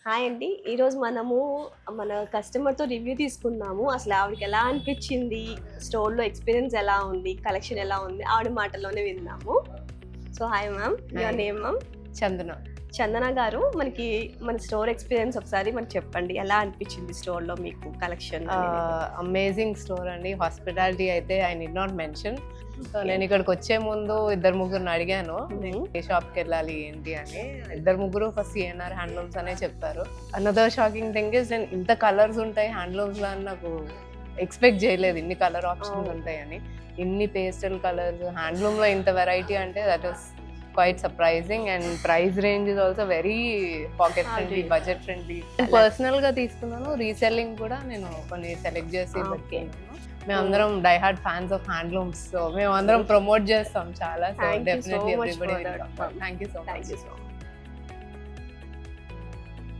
Hi అండి. ఈరోజు మనము మన కస్టమర్‌తో రివ్యూ తీసుకుందాము. అసలు ఆవిడకి ఎలా అనిపిచ్చింది? స్టోర్‌లో ఎక్స్‌పీరియన్స్ ఎలా ఉంది? కలెక్షన్ ఎలా ఉంది? ఆవిడ మాటల్లోనే విందాము. So, hi ma'am. Your hi. Name ma'am? Chandana. Chandana garu, మన స్టోర్ ఎక్స్‌పీరియన్స్ ఒకసారి మనకు చెప్పండి. ఎలా అనిపిచ్చింది స్టోర్‌లో మీకు కలెక్షన్ అనేది? అమేజింగ్ స్టోర్ అండి. హాస్పిటాలిటీ అయితే I need not mention. So, నేను ఇక్కడికి వచ్చే ముందు ఇద్దరు ముగ్గురిని అడిగాను ఏ షాప్కి వెళ్ళాలి ఏంటి అని. ఇద్దరు ముగ్గురు ఫస్ట్ సిఎన్ఆర్ హ్యాండ్లూమ్స్ అనే చెప్పారు. అనదర్ షాకింగ్ థింగ్ ఇస్ నేను ఇంత కలర్స్ ఉంటాయి హ్యాండ్లూమ్స్లో అని నాకు ఎక్స్పెక్ట్ చేయలేదు, ఇన్ని కలర్ ఆప్షన్స్ ఉంటాయని. ఇన్ని పేస్టల్ కలర్స్ హ్యాండ్లూమ్లో ఇంత వెరైటీ అంటే that is quite surprising, and price range is also very pocket friendly, budget friendly. Personal గా తీసుకున్నాను, రీసెల్లింగ్ కూడా నేను కొన్ని సెలెక్ట్ చేసి పెట్టుకున్నాను. మేమందరం die hard fans of handlooms, so మేము అందరం ప్రమోట్ చేస్తాం చాలా. So definitely everybody. Thank you so much.